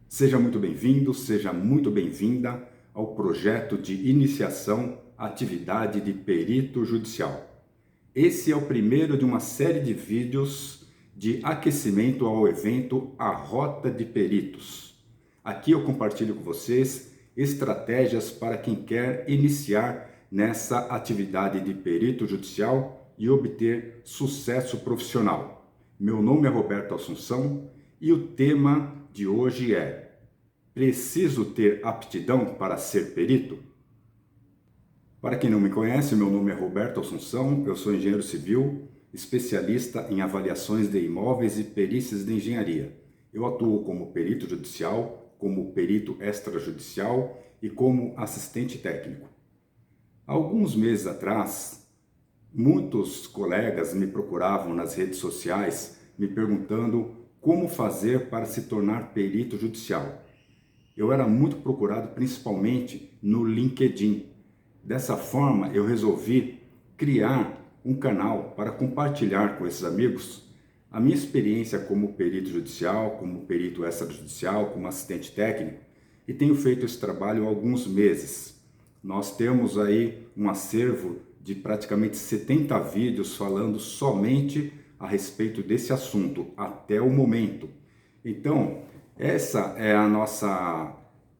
Seja muito bem-vindo, seja muito bem-vinda ao projeto de iniciação à atividade de perito judicial. Esse é o primeiro de uma série de vídeos de aquecimento ao evento A Rota de Peritos. Aqui eu compartilho com vocês estratégias para quem quer iniciar nessa atividade de perito judicial e obter sucesso profissional. Meu nome é Roberto Assunção e o tema de hoje é: preciso ter aptidão para ser perito? Para quem não me conhece, meu nome é Roberto Assunção, eu sou engenheiro civil, especialista em avaliações de imóveis e perícias de engenharia. Eu atuo como perito judicial, como perito extrajudicial e como assistente técnico. Há alguns meses atrás, muitos colegas me procuravam nas redes sociais me perguntando como fazer para se tornar perito judicial. Eu era muito procurado principalmente no LinkedIn. Dessa forma, eu resolvi criar um canal para compartilhar com esses amigos a minha experiência como perito judicial, como perito extrajudicial, como assistente técnico, e tenho feito esse trabalho há alguns meses. Nós temos aí um acervo de praticamente 70 vídeos falando somente a respeito desse assunto, até o momento. Então, essa é a nossa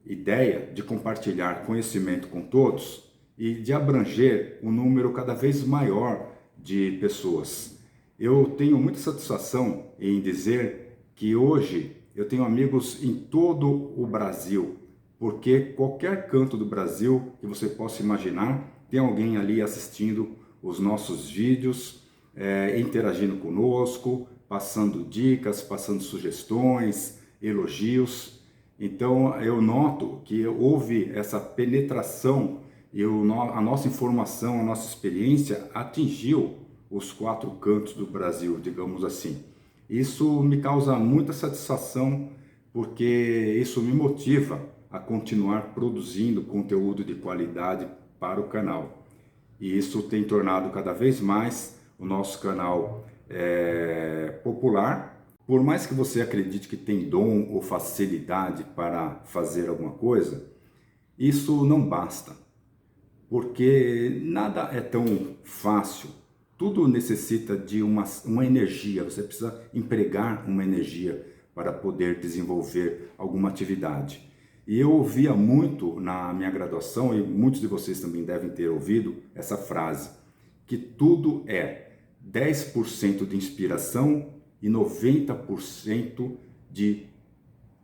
ideia de compartilhar conhecimento com todos e de abranger um número cada vez maior de pessoas. Eu tenho muita satisfação em dizer que hoje eu tenho amigos em todo o Brasil, porque qualquer canto do Brasil que você possa imaginar, tem alguém ali assistindo os nossos vídeos, interagindo conosco, passando dicas, passando sugestões, elogios. Então eu noto que houve essa penetração e a nossa informação, a nossa experiência atingiu os quatro cantos do Brasil, digamos assim. Isso me causa muita satisfação, porque isso me motiva a continuar produzindo conteúdo de qualidade para o canal. E isso tem tornado cada vez mais o nosso canal popular. Por mais que você acredite que tem dom ou facilidade para fazer alguma coisa, isso não basta, porque nada é tão fácil. Tudo necessita de uma energia, você precisa empregar uma energia para poder desenvolver alguma atividade. E eu ouvia muito na minha graduação, e muitos de vocês também devem ter ouvido essa frase, que tudo é 10% de inspiração e 90% de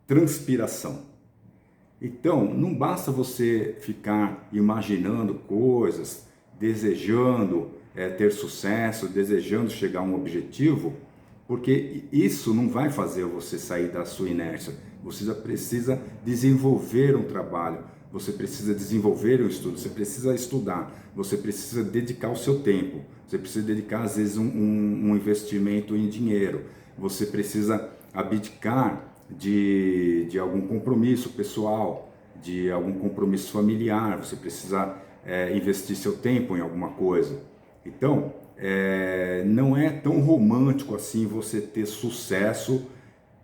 transpiração. Então, não basta você ficar imaginando coisas, desejando ter sucesso, desejando chegar a um objetivo, porque isso não vai fazer você sair da sua inércia. Você precisa desenvolver um trabalho, você precisa desenvolver um estudo, você precisa estudar, você precisa dedicar o seu tempo, você precisa dedicar às vezes um investimento em dinheiro, você precisa abdicar de algum compromisso pessoal, de algum compromisso familiar, você precisa investir seu tempo em alguma coisa. Então, não é tão romântico assim você ter sucesso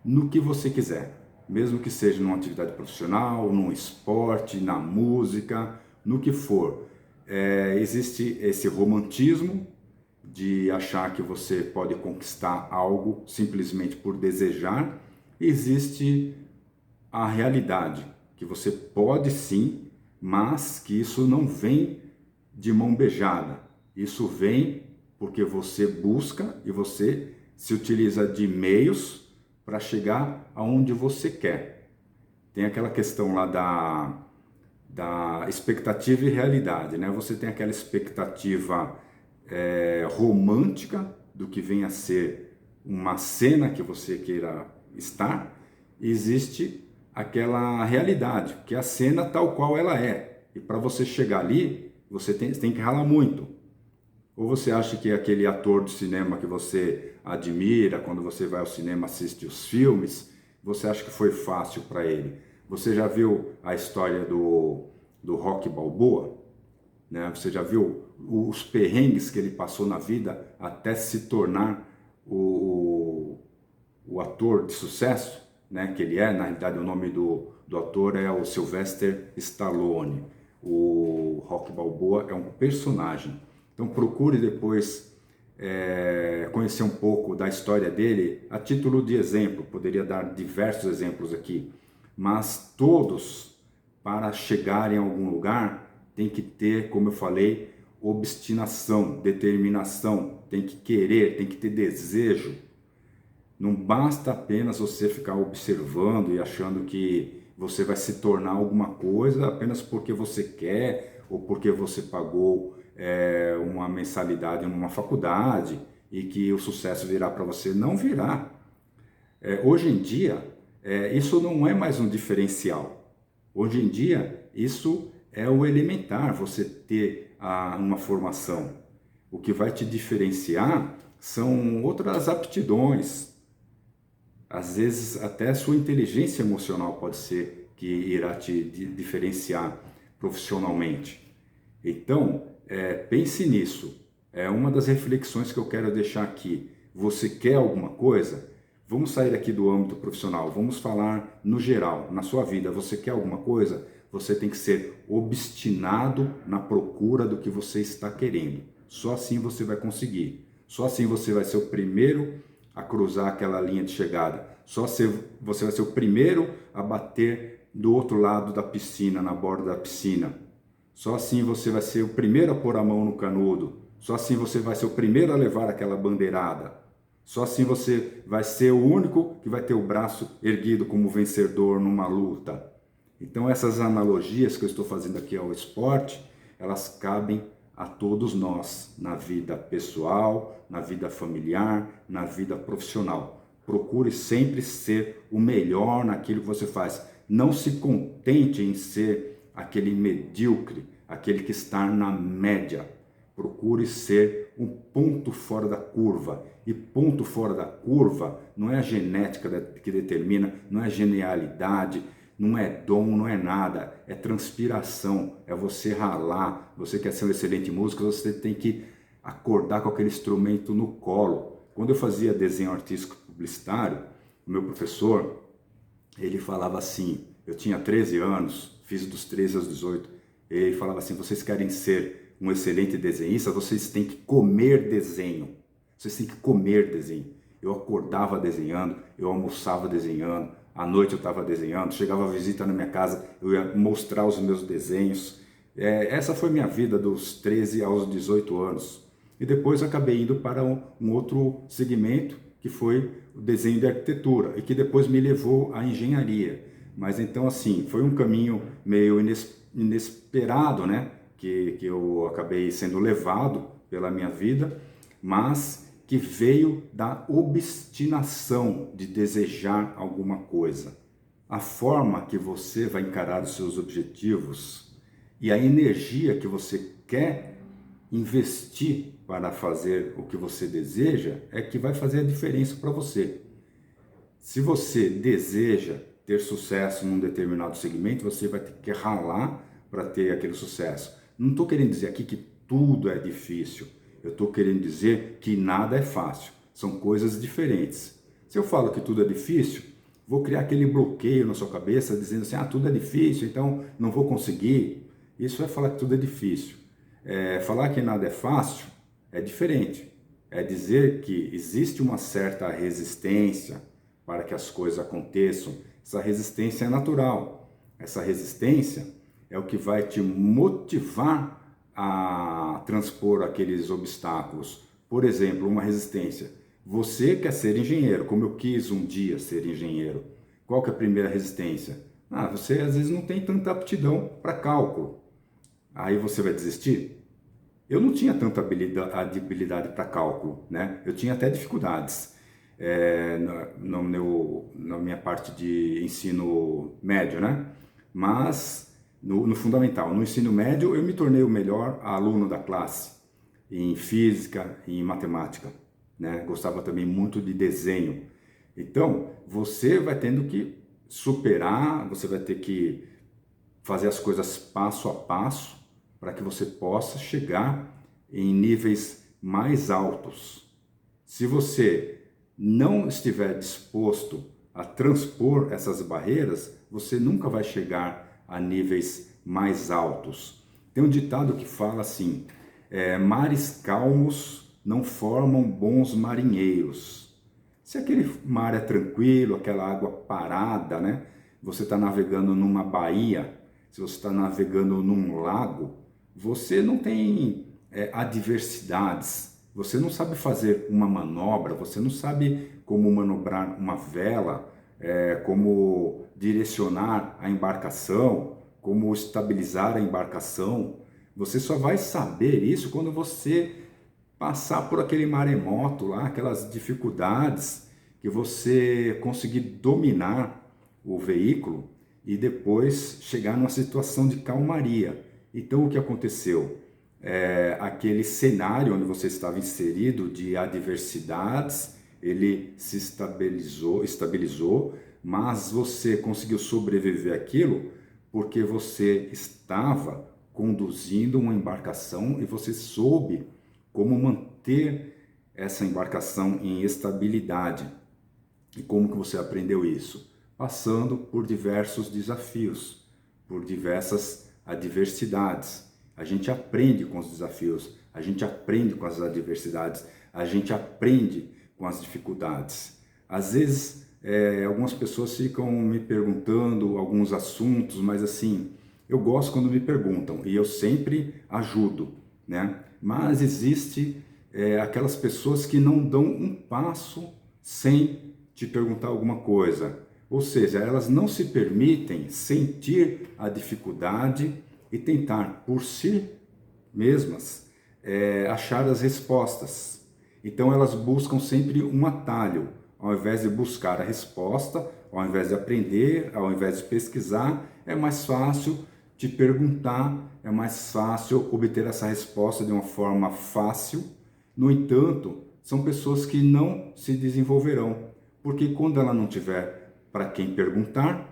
no que você quiser, mesmo que seja numa atividade profissional, num esporte, na música, no que for. Existe esse romantismo de achar que você pode conquistar algo simplesmente por desejar. Existe a realidade, que você pode sim, mas que isso não vem de mão beijada. Isso vem porque você busca e você se utiliza de meios para chegar aonde você quer. Tem aquela questão lá da expectativa e realidade, né? Você tem aquela expectativa romântica do que vem a ser uma cena que você queira estar, e existe aquela realidade, que é a cena tal qual ela é. E para você chegar ali, você tem que ralar muito. Ou você acha que aquele ator de cinema que você admira, quando você vai ao cinema, assiste os filmes, você acha que foi fácil para ele? Você já viu a história do Rocky Balboa? Né? Você já viu os perrengues que ele passou na vida até se tornar o ator de sucesso? né, que ele é. Na realidade, o nome do ator é o Sylvester Stallone. O Rocky Balboa é um personagem. Então procure depois conhecer um pouco da história dele, a título de exemplo. Poderia dar diversos exemplos aqui, mas todos, para chegarem a algum lugar, tem que ter, como eu falei, obstinação, determinação, tem que querer, tem que ter desejo. Não basta apenas você ficar observando e achando que você vai se tornar alguma coisa apenas porque você quer ou porque você pagou uma mensalidade em uma faculdade e que o sucesso virá para você. Não virá. Hoje em dia, isso não é mais um diferencial. Hoje em dia, isso é o elementar, você ter uma formação. O que vai te diferenciar são outras aptidões. Às vezes até a sua inteligência emocional pode ser que irá te diferenciar profissionalmente. Então, pense nisso. É uma das reflexões que eu quero deixar aqui. Você quer alguma coisa? Vamos sair aqui do âmbito profissional, vamos falar no geral, na sua vida. Você quer alguma coisa? Você tem que ser obstinado na procura do que você está querendo. Só assim você vai conseguir. Só assim você vai ser o primeiro a cruzar aquela linha de chegada. Só você vai ser o primeiro a bater do outro lado da piscina, na borda da piscina. Só assim você vai ser o primeiro a pôr a mão no canudo. Só assim você vai ser o primeiro a levar aquela bandeirada. Só assim você vai ser o único que vai ter o braço erguido como vencedor numa luta. Então essas analogias que eu estou fazendo aqui ao esporte, elas cabem a todos nós, na vida pessoal, na vida familiar, na vida profissional. Procure sempre ser o melhor naquilo que você faz. Não se contente em ser aquele medíocre, aquele que está na média. Procure ser um ponto fora da curva. E ponto fora da curva não é a genética que determina, não é genialidade, não é dom, não é nada, é transpiração, é você ralar. Você quer ser um excelente músico, você tem que acordar com aquele instrumento no colo. Quando eu fazia desenho artístico publicitário, o meu professor, ele falava assim, eu tinha 13 anos, fiz dos 13 aos 18, ele falava assim, vocês querem ser um excelente desenhista, vocês têm que comer desenho. Vocês têm que comer desenho. Eu acordava desenhando, eu almoçava desenhando, à noite eu estava desenhando, chegava a visita na minha casa, eu ia mostrar os meus desenhos. Essa foi minha vida dos 13 aos 18 anos. E depois acabei indo para um outro segmento, que foi o desenho de arquitetura, e que depois me levou à engenharia. Mas então assim, foi um caminho meio inesperado, né? Que eu acabei sendo levado pela minha vida, mas que veio da obstinação de desejar alguma coisa. A forma que você vai encarar os seus objetivos e a energia que você quer investir para fazer o que você deseja é que vai fazer a diferença para você. Se você deseja ter sucesso num determinado segmento, você vai ter que ralar para ter aquele sucesso. Não estou querendo dizer aqui que tudo é difícil. Eu estou querendo dizer que nada é fácil. São coisas diferentes. Se eu falo que tudo é difícil, vou criar aquele bloqueio na sua cabeça dizendo assim, tudo é difícil, então não vou conseguir. Isso é falar que tudo é difícil. Falar que nada é fácil é diferente. É dizer que existe uma certa resistência para que as coisas aconteçam. Essa resistência é natural. Essa resistência é o que vai te motivar a transpor aqueles obstáculos. Por exemplo, uma resistência. Você quer ser engenheiro, como eu quis um dia ser engenheiro. Qual que é a primeira resistência? Você às vezes não tem tanta aptidão para cálculo. Aí você vai desistir? Eu não tinha tanta habilidade para cálculo, né? Eu tinha até dificuldades na minha parte de ensino médio, né? Mas no fundamental, no ensino médio, eu me tornei o melhor aluno da classe em física e em matemática, né? Gostava também muito de desenho. Então, você vai tendo que superar, você vai ter que fazer as coisas passo a passo para que você possa chegar em níveis mais altos. Se você não estiver disposto a transpor essas barreiras, você nunca vai chegar a níveis mais altos. Tem um ditado que fala assim, mares calmos não formam bons marinheiros. Se aquele mar é tranquilo, aquela água parada, né? Você está navegando numa baía, se você está navegando num lago, você não tem adversidades, você não sabe fazer uma manobra, você não sabe como manobrar uma vela, como direcionar a embarcação, como estabilizar a embarcação. Você só vai saber isso quando você passar por aquele maremoto lá, aquelas dificuldades, que você conseguir dominar o veículo e depois chegar numa situação de calmaria. Então o que aconteceu? Aquele cenário onde você estava inserido de adversidades, ele se estabilizou, mas você conseguiu sobreviver àquilo porque você estava conduzindo uma embarcação e você soube como manter essa embarcação em estabilidade. E como que você aprendeu isso? Passando por diversos desafios, por diversas adversidades. A gente aprende com os desafios, a gente aprende com as adversidades, a gente aprende com as dificuldades. Às vezes, algumas pessoas ficam me perguntando alguns assuntos, mas assim, eu gosto quando me perguntam e eu sempre ajudo, né? Mas existe aquelas pessoas que não dão um passo sem te perguntar alguma coisa. Ou seja, elas não se permitem sentir a dificuldade e tentar por si mesmas achar as respostas. Então elas buscam sempre um atalho, ao invés de buscar a resposta, ao invés de aprender, ao invés de pesquisar, é mais fácil te perguntar, é mais fácil obter essa resposta de uma forma fácil. No entanto, são pessoas que não se desenvolverão, porque quando ela não tiver para quem perguntar,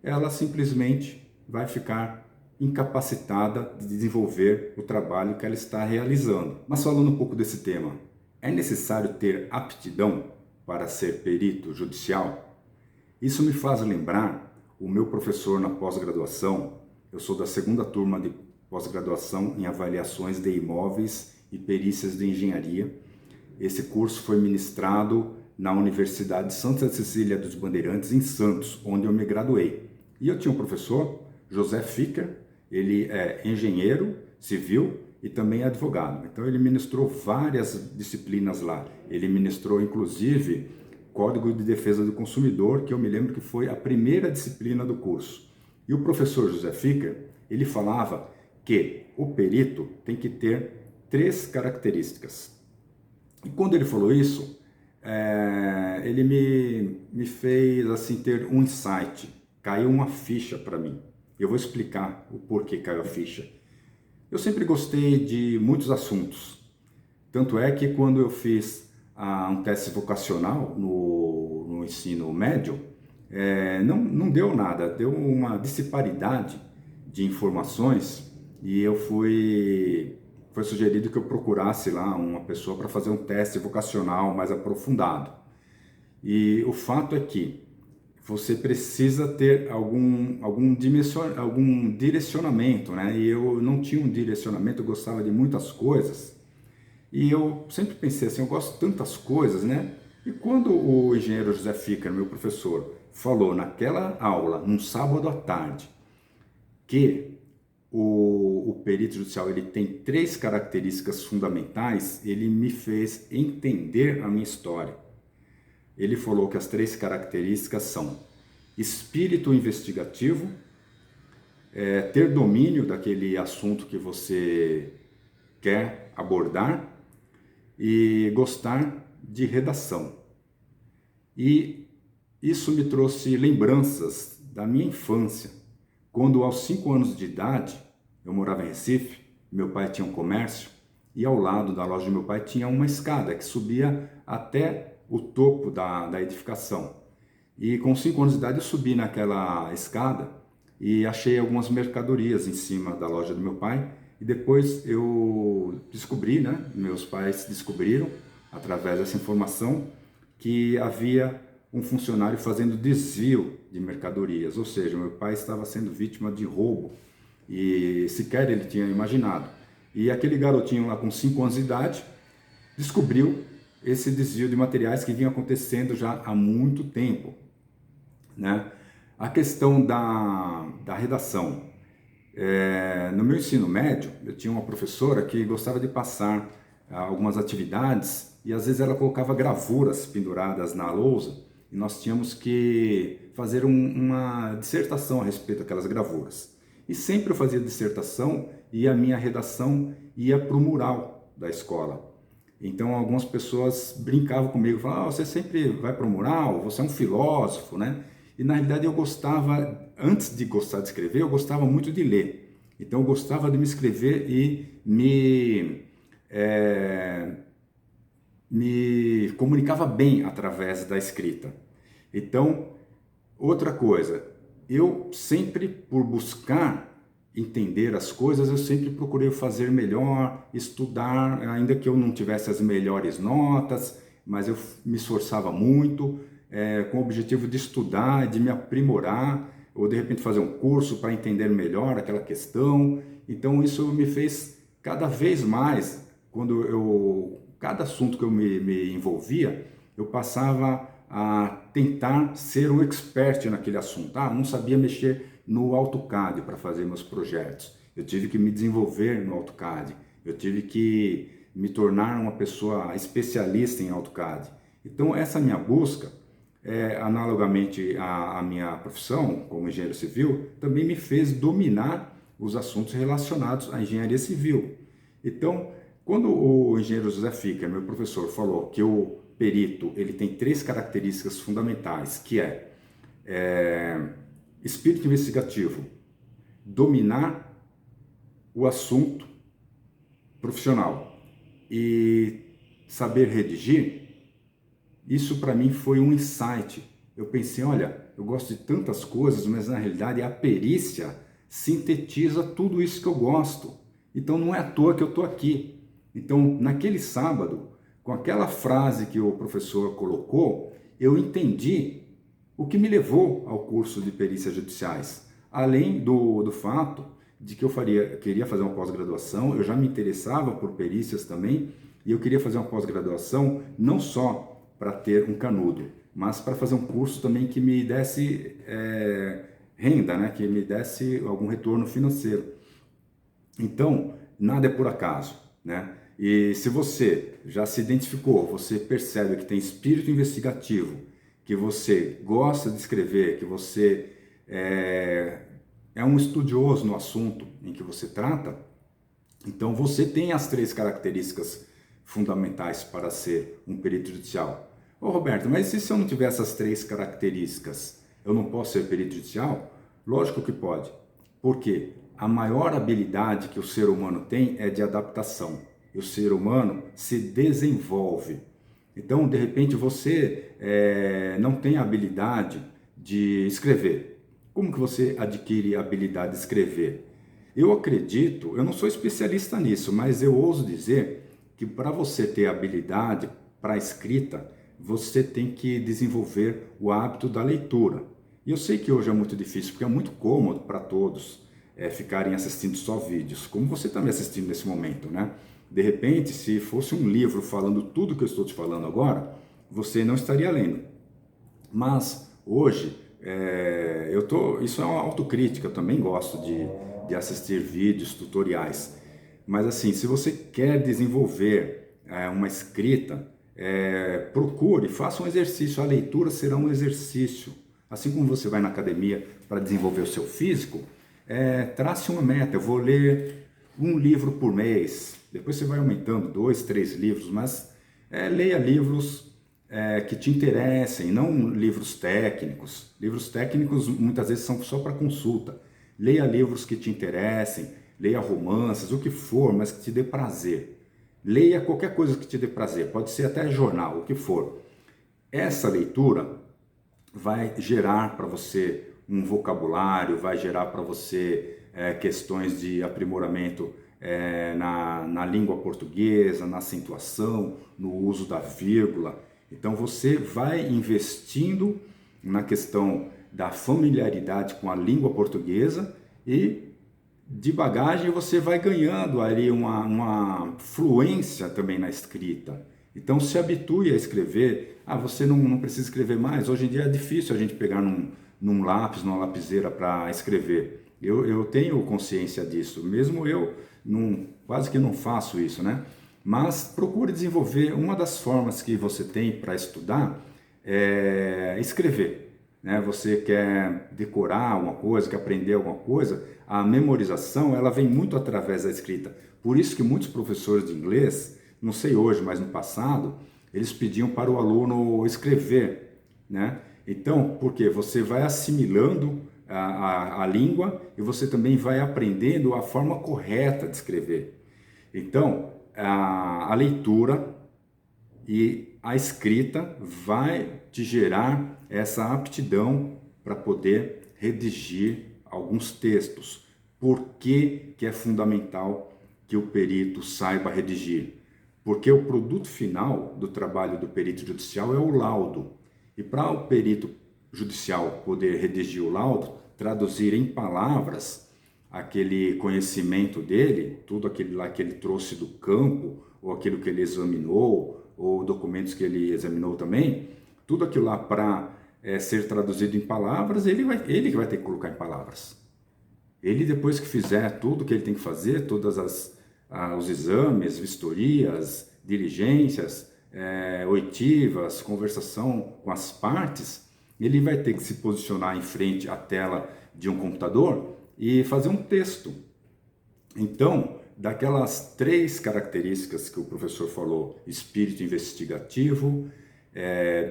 ela simplesmente vai ficar incapacitada de desenvolver o trabalho que ela está realizando. Mas falando um pouco desse tema, é necessário ter aptidão para ser perito judicial? Isso me faz lembrar o meu professor na pós-graduação. Eu sou da segunda turma de pós-graduação em avaliações de imóveis e perícias de engenharia. Esse curso foi ministrado na Universidade de Santa Cecília dos Bandeirantes, em Santos, onde eu me graduei. E eu tinha um professor, José Ficker, ele é engenheiro civil e também é advogado. Então ele ministrou várias disciplinas lá. Ele ministrou, inclusive, Código de Defesa do Consumidor, que eu me lembro que foi a primeira disciplina do curso. E o professor José Ficker, ele falava que o perito tem que ter 3 características. E quando ele falou isso, ele me fez assim ter um insight, caiu uma ficha para mim. Eu vou explicar o porquê caiu a ficha. Eu sempre gostei de muitos assuntos, tanto é que quando eu fiz um teste vocacional no ensino médio, não deu nada, deu uma disparidade de informações e foi sugerido que eu procurasse lá uma pessoa para fazer um teste vocacional mais aprofundado. E o fato é que você precisa ter algum direcionamento, né? E eu não tinha um direcionamento, eu gostava de muitas coisas. E eu sempre pensei assim, eu gosto de tantas coisas, né? E quando o engenheiro José Ficker, meu professor, falou naquela aula, num sábado à tarde, que o perito judicial ele tem 3 características fundamentais, ele me fez entender a minha história. Ele falou que as 3 características são espírito investigativo, ter domínio daquele assunto que você quer abordar e gostar de redação. E isso me trouxe lembranças da minha infância, quando aos 5 anos de idade eu morava em Recife, meu pai tinha um comércio e ao lado da loja do meu pai tinha uma escada que subia até o topo da edificação. E com 5 anos de idade eu subi naquela escada e achei algumas mercadorias em cima da loja do meu pai. E depois eu descobri, né, meus pais descobriram, através dessa informação, que havia um funcionário fazendo desvio de mercadorias, ou seja, meu pai estava sendo vítima de roubo e sequer ele tinha imaginado. E aquele garotinho lá com 5 anos de idade descobriu esse desvio de materiais que vinha acontecendo já há muito tempo, né? A questão da redação. No meu ensino médio, eu tinha uma professora que gostava de passar algumas atividades e às vezes ela colocava gravuras penduradas na lousa e nós tínhamos que fazer uma dissertação a respeito daquelas gravuras. E sempre eu fazia dissertação e a minha redação ia para o mural da escola. Então algumas pessoas brincavam comigo, falavam, você sempre vai para o mural, você é um filósofo, né? E na realidade eu gostava, antes de gostar de escrever, eu gostava muito de ler. Então eu gostava de me escrever e me comunicava bem através da escrita. Então, outra coisa, eu sempre, por buscar entender as coisas, eu sempre procurei fazer melhor, estudar, ainda que eu não tivesse as melhores notas, mas eu me esforçava muito, com o objetivo de estudar, de me aprimorar, ou de repente fazer um curso para entender melhor aquela questão. Então isso me fez cada vez mais, cada assunto que eu me envolvia, eu passava a tentar ser um expert naquele assunto. Não sabia mexer no AutoCAD para fazer meus projetos. Eu tive que me desenvolver no AutoCAD. Eu tive que me tornar uma pessoa especialista em AutoCAD. Então essa minha busca, analogamente à minha profissão como engenheiro civil, também me fez dominar os assuntos relacionados à engenharia civil. Então, quando o engenheiro José Ficker, meu professor, falou que o perito ele tem 3 características fundamentais, que espírito investigativo, dominar o assunto profissional e saber redigir, isso para mim foi um insight. Eu pensei, olha, eu gosto de tantas coisas, mas na realidade a perícia sintetiza tudo isso que eu gosto. Então não é à toa que eu estou aqui. Então naquele sábado, com aquela frase que o professor colocou, eu entendi o que me levou ao curso de perícias judiciais. Além do fato de que eu queria fazer uma pós-graduação, eu já me interessava por perícias também, e eu queria fazer uma pós-graduação não só para ter um canudo, mas para fazer um curso também que me desse renda, né? Que me desse algum retorno financeiro. Então, nada é por acaso, né? E se você já se identificou, você percebe que tem espírito investigativo, que você gosta de escrever, que você é um estudioso no assunto em que você trata, então você tem as 3 características fundamentais para ser um perito judicial. Ô Roberto, mas e se eu não tiver essas 3 características, eu não posso ser perito judicial? Lógico que pode. Por quê? A maior habilidade que o ser humano tem é de adaptação. E o ser humano se desenvolve. Então, de repente, você não tem a habilidade de escrever. Como que você adquire a habilidade de escrever? Eu acredito, eu não sou especialista nisso, mas eu ouso dizer que para você ter habilidade para a escrita, você tem que desenvolver o hábito da leitura. E eu sei que hoje é muito difícil, porque é muito cômodo para todos ficarem assistindo só vídeos, como você está me assistindo nesse momento, né? De repente, se fosse um livro falando tudo que eu estou te falando agora, você não estaria lendo. Mas hoje, isso é uma autocrítica, eu também gosto de assistir vídeos, tutoriais. Mas assim, se você quer desenvolver uma escrita, procure, faça um exercício. A leitura será um exercício. Assim como você vai na academia para desenvolver o seu físico, trace uma meta. Eu vou ler um livro por mês. Depois você vai aumentando 2, 3 livros, mas leia livros que te interessem, não livros técnicos. Livros técnicos muitas vezes são só para consulta. Leia livros que te interessem, leia romances, o que for, mas que te dê prazer. Leia qualquer coisa que te dê prazer, pode ser até jornal, o que for. Essa leitura vai gerar para você um vocabulário, vai gerar para você questões de aprimoramento na língua portuguesa, na acentuação, no uso da vírgula. Então você vai investindo na questão da familiaridade com a língua portuguesa e de bagagem você vai ganhando ali uma fluência também na escrita. Então se habitue a escrever. Você não precisa escrever mais. Hoje em dia é difícil a gente pegar num lápis, numa lapiseira para escrever. Eu tenho consciência disso, mesmo eu quase que não faço isso, né? Mas procure desenvolver. Uma das formas que você tem para estudar é escrever, né? Você quer decorar alguma coisa, quer aprender alguma coisa, a memorização ela vem muito através da escrita. Por isso que muitos professores de inglês, não sei hoje, mas no passado, eles pediam para o aluno escrever, né? Então, porque você vai assimilando a língua e você também vai aprendendo a forma correta de escrever. Então, a leitura e a escrita vai te gerar essa aptidão para poder redigir alguns textos. Por que é fundamental que o perito saiba redigir? Porque o produto final do trabalho do perito judicial é o laudo. E para o perito judicial poder redigir o laudo, traduzir em palavras aquele conhecimento dele, tudo aquilo lá que ele trouxe do campo, ou aquilo que ele examinou, ou documentos que ele examinou também, tudo aquilo lá para ser traduzido em palavras, ele que vai ter que colocar em palavras. Ele, depois que fizer tudo que ele tem que fazer, todos os exames, vistorias, diligências, oitivas, conversação com as partes, ele vai ter que se posicionar em frente à tela de um computador e fazer um texto. Então, daquelas 3 características que o professor falou, espírito investigativo,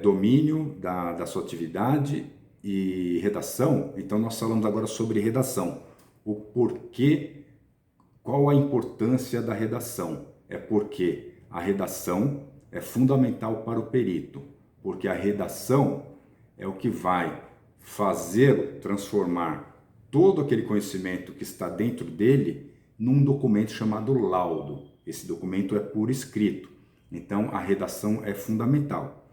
domínio da sua atividade e redação, então nós falamos agora sobre redação. O porquê, qual a importância da redação? É porque a redação é fundamental para o perito, porque a redação é o que vai fazer transformar todo aquele conhecimento que está dentro dele num documento chamado laudo. Esse documento é por escrito, então a redação é fundamental.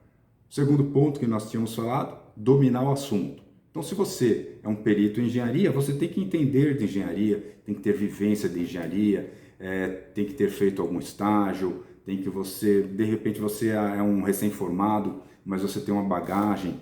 O segundo ponto que nós tínhamos falado, dominar o assunto. Então, se você é um perito em engenharia, você tem que entender de engenharia, tem que ter vivência de engenharia, tem que ter feito algum estágio, de repente você é um recém-formado, mas você tem uma bagagem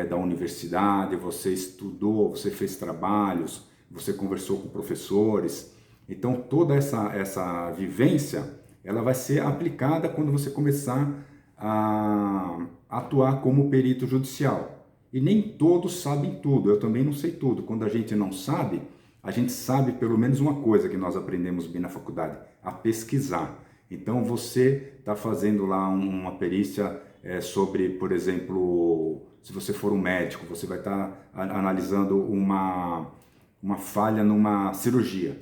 da universidade, você estudou, você fez trabalhos, você conversou com professores. Então, toda essa vivência, ela vai ser aplicada quando você começar a atuar como perito judicial. E nem todos sabem tudo, eu também não sei tudo. Quando a gente não sabe, a gente sabe pelo menos uma coisa que nós aprendemos bem na faculdade, a pesquisar. Então você está fazendo lá uma perícia sobre, por exemplo, se você for um médico, você vai estar analisando uma falha numa cirurgia.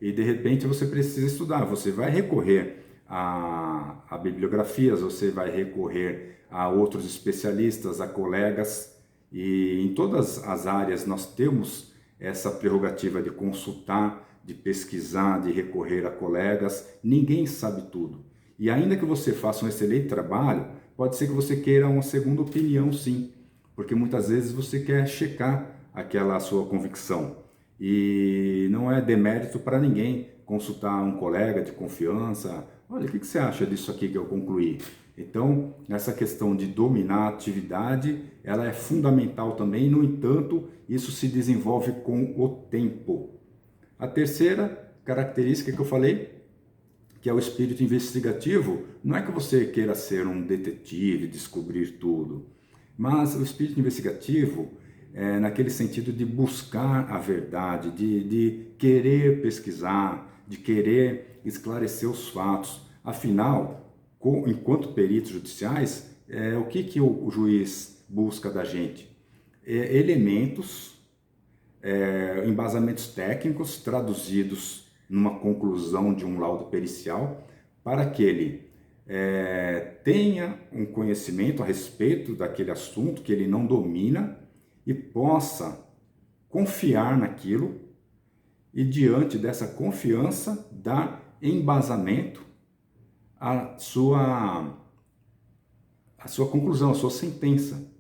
E de repente você precisa estudar, você vai recorrer a bibliografias, você vai recorrer a outros especialistas, a colegas. E em todas as áreas nós temos essa prerrogativa de consultar, de pesquisar, de recorrer a colegas. Ninguém sabe tudo. E ainda que você faça um excelente trabalho, pode ser que você queira uma segunda opinião, sim. Porque muitas vezes você quer checar aquela sua convicção. E não é demérito para ninguém consultar um colega de confiança. Olha, o que você acha disso aqui que eu concluí? Então, essa questão de dominar a atividade, ela é fundamental também, no entanto, isso se desenvolve com o tempo. A terceira característica que eu falei, que é o espírito investigativo, não é que você queira ser um detetive, descobrir tudo, mas o espírito investigativo é naquele sentido de buscar a verdade, de querer pesquisar, de querer esclarecer os fatos. Afinal, enquanto peritos judiciais, o que o juiz busca da gente? Elementos, embasamentos técnicos traduzidos numa conclusão de um laudo pericial, para que ele tenha um conhecimento a respeito daquele assunto que ele não domina e possa confiar naquilo e, diante dessa confiança, dar embasamento à sua a sua conclusão, a sua sentença.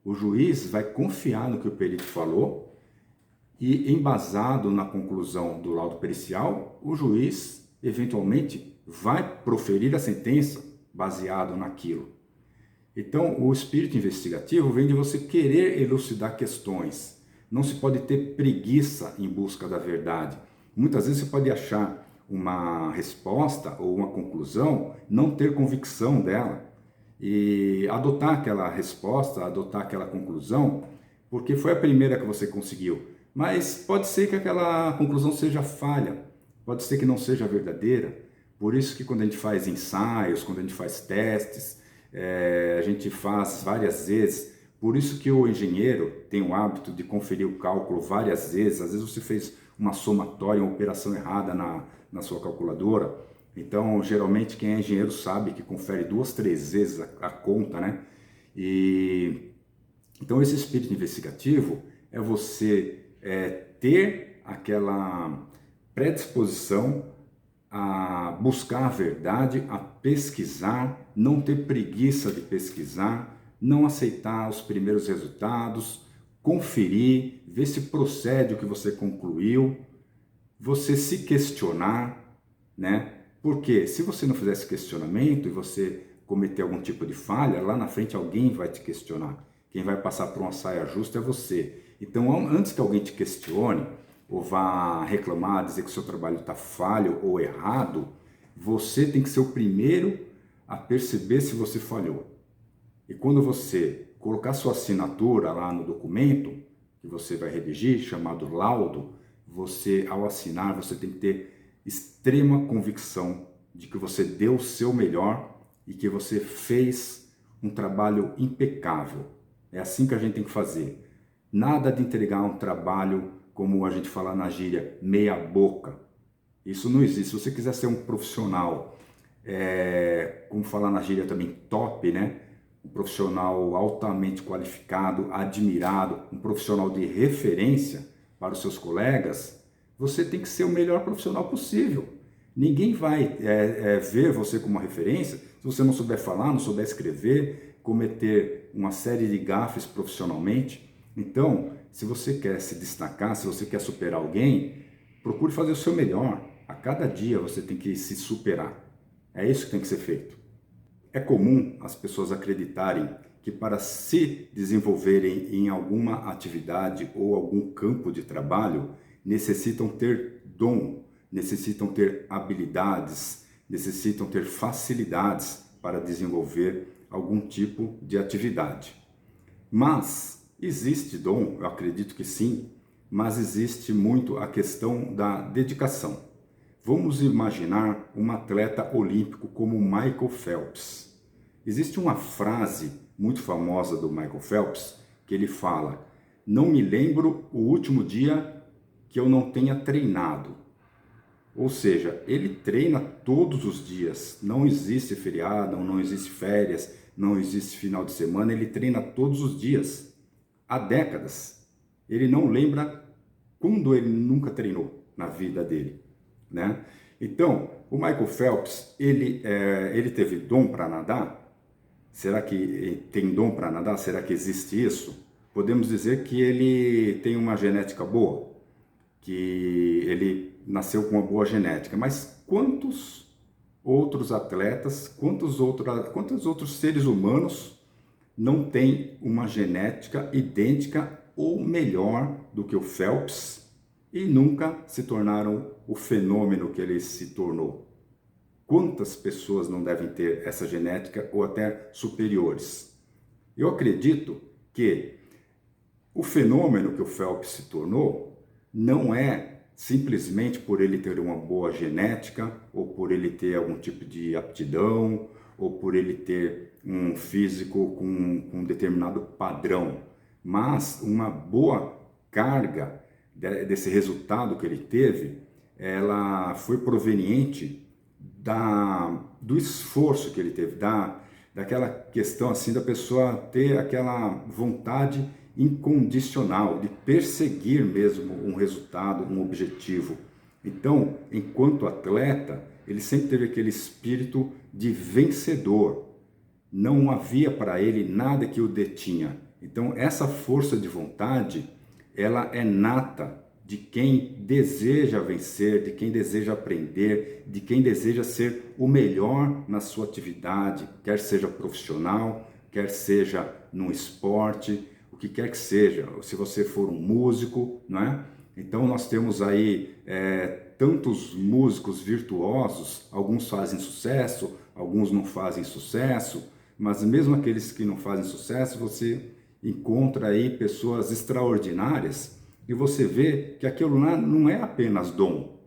O juiz vai confiar no que o perito falou e, embasado na conclusão do laudo pericial, o juiz, eventualmente, vai proferir a sentença baseado naquilo. Então, o espírito investigativo vem de você querer elucidar questões. Não se pode ter preguiça em busca da verdade. Muitas vezes você pode achar uma resposta ou uma conclusão, não ter convicção dela e adotar aquela resposta, adotar aquela conclusão, porque foi a primeira que você conseguiu. Mas pode ser que aquela conclusão seja falha, pode ser que não seja verdadeira. Por isso que quando a gente faz ensaios, quando a gente faz testes, a gente faz várias vezes. Por isso que o engenheiro tem o hábito de conferir o cálculo várias vezes. Às vezes você fez uma somatória, uma operação errada na sua calculadora. Então, geralmente, quem é engenheiro sabe que confere 2, 3 vezes a conta, né? Então, esse espírito investigativo é você ter aquela predisposição a buscar a verdade, a pesquisar, não ter preguiça de pesquisar, não aceitar os primeiros resultados, conferir, ver se procede o que você concluiu, você se questionar, né? Porque se você não fizer esse questionamento e você cometer algum tipo de falha, lá na frente alguém vai te questionar. Quem vai passar por uma saia justa é você. Então, antes que alguém te questione, ou vá reclamar, dizer que o seu trabalho está falho ou errado, você tem que ser o primeiro a perceber se você falhou. E quando você colocar sua assinatura lá no documento que você vai redigir, chamado laudo, você, ao assinar, você tem que ter extrema convicção de que você deu o seu melhor e que você fez um trabalho impecável. É assim que a gente tem que fazer. Nada de entregar um trabalho, como a gente fala na gíria, meia boca. Isso não existe. Se você quiser ser um profissional, como falar na gíria também, top, né? Um profissional altamente qualificado, admirado, um profissional de referência para os seus colegas, você tem que ser o melhor profissional possível. Ninguém vai ver você como uma referência se você não souber falar, não souber escrever, cometer uma série de gafes profissionalmente. Então, se você quer se destacar, se você quer superar alguém, procure fazer o seu melhor. A cada dia você tem que se superar. É isso que tem que ser feito. É comum as pessoas acreditarem que para se desenvolverem em alguma atividade ou algum campo de trabalho, necessitam ter dom, necessitam ter habilidades, necessitam ter facilidades para desenvolver algum tipo de atividade. Mas existe dom, eu acredito que sim, mas existe muito a questão da dedicação. Vamos imaginar um atleta olímpico como Michael Phelps. Existe uma frase muito famosa do Michael Phelps que ele fala: "Não me lembro o último dia que eu não tenha treinado." Ou seja, ele treina todos os dias. Não existe feriado, não existe férias, não existe final de semana. Ele treina todos os dias, há décadas. Ele não lembra quando ele nunca treinou na vida dele, né? Então, o Michael Phelps, ele teve dom para nadar? Será que tem dom para nadar? Será que existe isso? Podemos dizer que ele tem uma genética boa, que ele nasceu com uma boa genética. Mas quantos outros atletas, quantos outros seres humanos não têm uma genética idêntica ou melhor do que o Phelps e nunca se tornaram o fenômeno que ele se tornou? Quantas pessoas não devem ter essa genética ou até superiores? Eu acredito que o fenômeno que o Phelps se tornou não é simplesmente por ele ter uma boa genética, ou por ele ter algum tipo de aptidão, ou por ele ter um físico com um determinado padrão, mas uma boa carga desse resultado que ele teve, ela foi proveniente do esforço que ele teve, daquela questão assim da pessoa ter aquela vontade incondicional de perseguir mesmo um resultado, um objetivo. Então, enquanto atleta, ele sempre teve aquele espírito de vencedor. não havia para ele nada que o detinha. Então essa força de vontade, ela é nata de quem deseja vencer, de quem deseja aprender, de quem deseja ser o melhor na sua atividade, quer seja profissional, quer seja num esporte, o que quer que seja, se você for um músico, não é? Então nós temos aí tantos músicos virtuosos, alguns fazem sucesso, alguns não fazem sucesso, mas mesmo aqueles que não fazem sucesso, você encontra aí pessoas extraordinárias e você vê que aquilo lá não é apenas dom.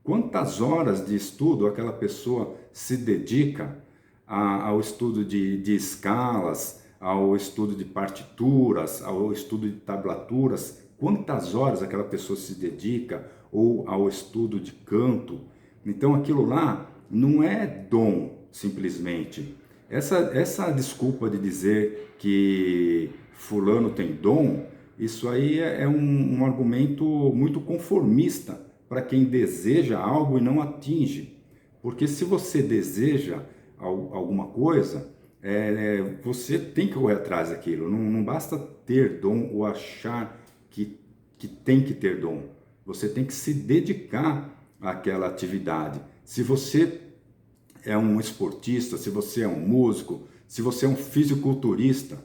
Quantas horas de estudo aquela pessoa se dedica ao estudo de escalas, ao estudo de partituras, ao estudo de tablaturas, quantas horas aquela pessoa se dedica, ou ao estudo de canto. Então aquilo lá não é dom, simplesmente. Essa desculpa de dizer que fulano tem dom, isso aí é um argumento muito conformista para quem deseja algo e não atinge. Porque se você deseja alguma coisa, você tem que correr atrás daquilo. Não basta ter dom ou achar que tem que ter dom. Você tem que se dedicar àquela atividade. Se você é um esportista, se você é um músico, se você é um fisiculturista,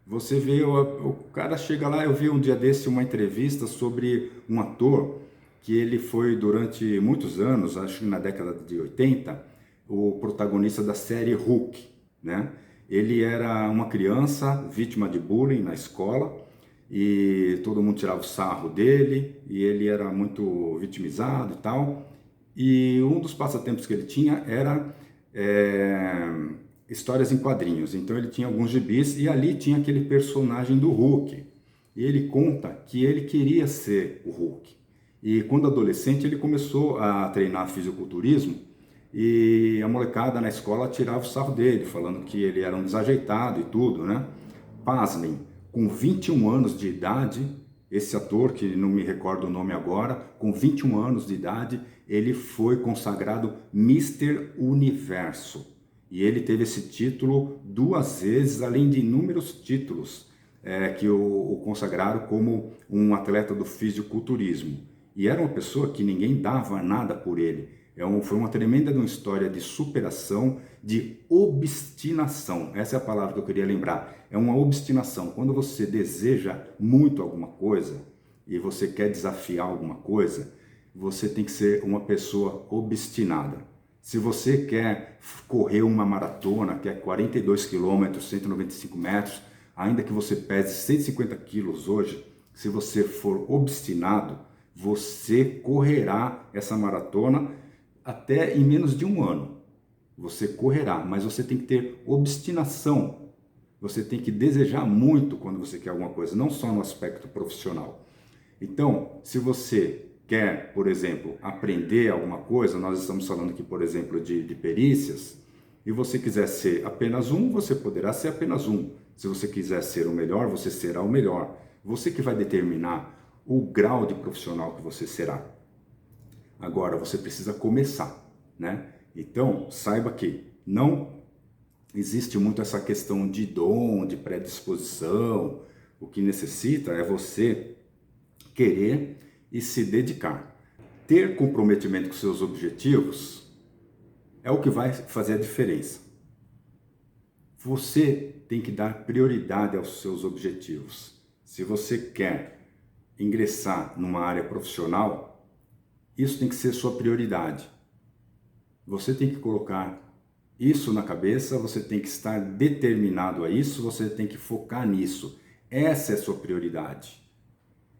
você vê, o cara chega lá, eu vi um dia desse uma entrevista sobre um ator que ele foi durante muitos anos, acho que na década de 80, o protagonista da série Hulk, né? Ele era uma criança vítima de bullying na escola e todo mundo tirava o sarro dele e ele era muito vitimizado e tal. E um dos passatempos que ele tinha era histórias em quadrinhos. Então ele tinha alguns gibis e ali tinha aquele personagem do Hulk. E ele conta que ele queria ser o Hulk. E quando adolescente ele começou a treinar fisiculturismo e a molecada na escola tirava o sarro dele, falando que ele era um desajeitado e tudo, né? Pasmem, com 21 anos de idade, esse ator, que não me recordo o nome agora, com 21 anos de idade, ele foi consagrado Mister Universo. E ele teve esse título 2 vezes, além de inúmeros títulos que o consagraram como um atleta do fisiculturismo. E era uma pessoa que ninguém dava nada por ele. Foi uma tremenda história de superação, de obstinação. Essa é a palavra que eu queria lembrar. É uma obstinação. Quando você deseja muito alguma coisa e você quer desafiar alguma coisa, você tem que ser uma pessoa obstinada. Se você quer correr uma maratona, que é 42 quilômetros, 195 metros, ainda que você pese 150 quilos hoje, se você for obstinado, você correrá essa maratona até em menos de 1 ano. Você correrá, mas você tem que ter obstinação. Você tem que desejar muito quando você quer alguma coisa, não só no aspecto profissional. Então, se você quer, por exemplo, aprender alguma coisa, nós estamos falando aqui, por exemplo, de perícias, e você quiser ser apenas um, você poderá ser apenas um. Se você quiser ser o melhor, você será o melhor. Você que vai determinar o grau de profissional que você será. Agora, você precisa começar, né? Então, saiba que não existe muito essa questão de dom, de predisposição. O que necessita é você querer e se dedicar. Ter comprometimento com seus objetivos é o que vai fazer a diferença. Você tem que dar prioridade aos seus objetivos. Se você quer ingressar numa área profissional, isso tem que ser sua prioridade. Você tem que colocar isso na cabeça, você tem que estar determinado a isso, você tem que focar nisso. Essa é a sua prioridade.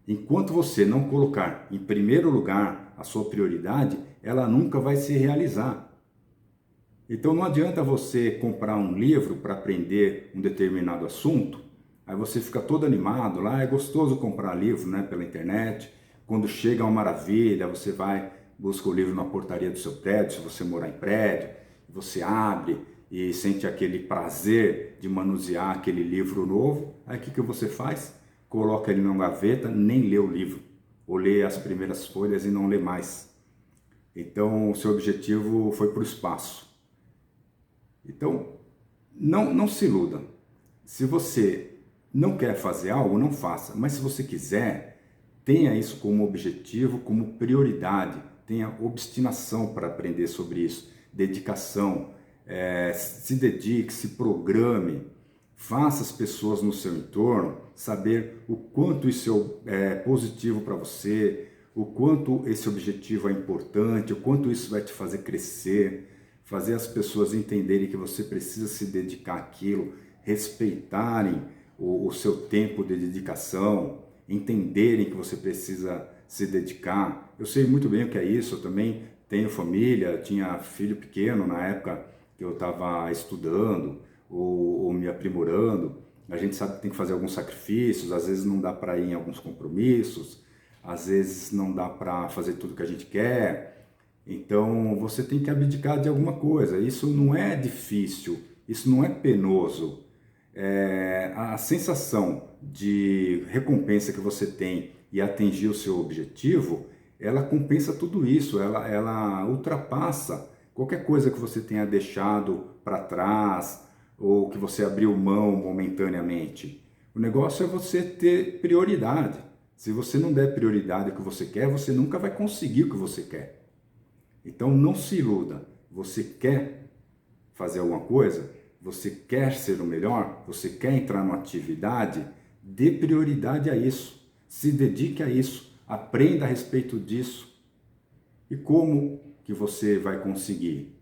Enquanto você não colocar em primeiro lugar a sua prioridade, ela nunca vai se realizar. Então não adianta você comprar um livro para aprender um determinado assunto, aí você fica todo animado lá, é gostoso comprar livro, né, pela internet. Quando chega uma maravilha, você vai, busca o livro na portaria do seu prédio, se você morar em prédio, você abre e sente aquele prazer de manusear aquele livro novo. Aí o que você faz? Coloca ele numa gaveta, nem lê o livro, ou lê as primeiras folhas e não lê mais. Então o seu objetivo foi para o espaço. Então, Não se iluda. Se você não quer fazer algo, não faça. Mas se você quiser, tenha isso como objetivo, como prioridade. Tenha obstinação para aprender sobre isso. Dedicação. Se dedique, se programe. Faça as pessoas no seu entorno saber o quanto isso é positivo para você, o quanto esse objetivo é importante, o quanto isso vai te fazer crescer, fazer as pessoas entenderem que você precisa se dedicar àquilo, respeitarem o seu tempo de dedicação, entenderem que você precisa se dedicar. Eu sei muito bem o que é isso, eu também tenho família, tinha filho pequeno na época que eu estava estudando ou me aprimorando. A gente sabe que tem que fazer alguns sacrifícios, às vezes não dá para ir em alguns compromissos, às vezes não dá para fazer tudo que a gente quer. Então você tem que abdicar de alguma coisa. Isso não é difícil, isso não é penoso. A sensação de recompensa que você tem e atingir o seu objetivo, ela compensa tudo isso, ela ultrapassa qualquer coisa que você tenha deixado para trás ou que você abriu mão momentaneamente. O negócio é você ter prioridade. Se você não der prioridade ao que você quer, você nunca vai conseguir o que você quer. Então não se iluda. Você quer fazer alguma coisa? Você quer ser o melhor? Você quer entrar numa atividade? Dê prioridade a isso. Se dedique a isso. Aprenda a respeito disso. E como que você vai conseguir?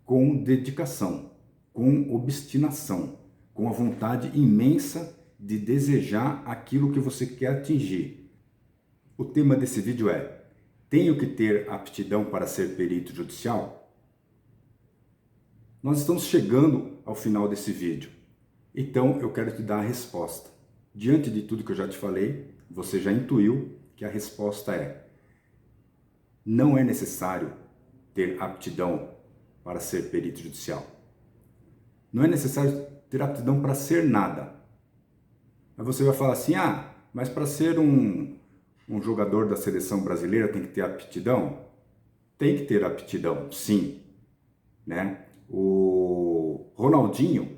Com dedicação, com obstinação, com a vontade imensa de desejar aquilo que você quer atingir. O tema desse vídeo é: tenho que ter aptidão para ser perito judicial? Nós estamos chegando ao final desse vídeo, então eu quero te dar a resposta. Diante de tudo que eu já te falei, você já intuiu que a resposta é: não é necessário ter aptidão para ser perito judicial. Não é necessário ter aptidão para ser nada. Aí você vai falar assim: mas para ser um jogador da seleção brasileira tem que ter aptidão? Tem que ter aptidão, sim, né? O Ronaldinho,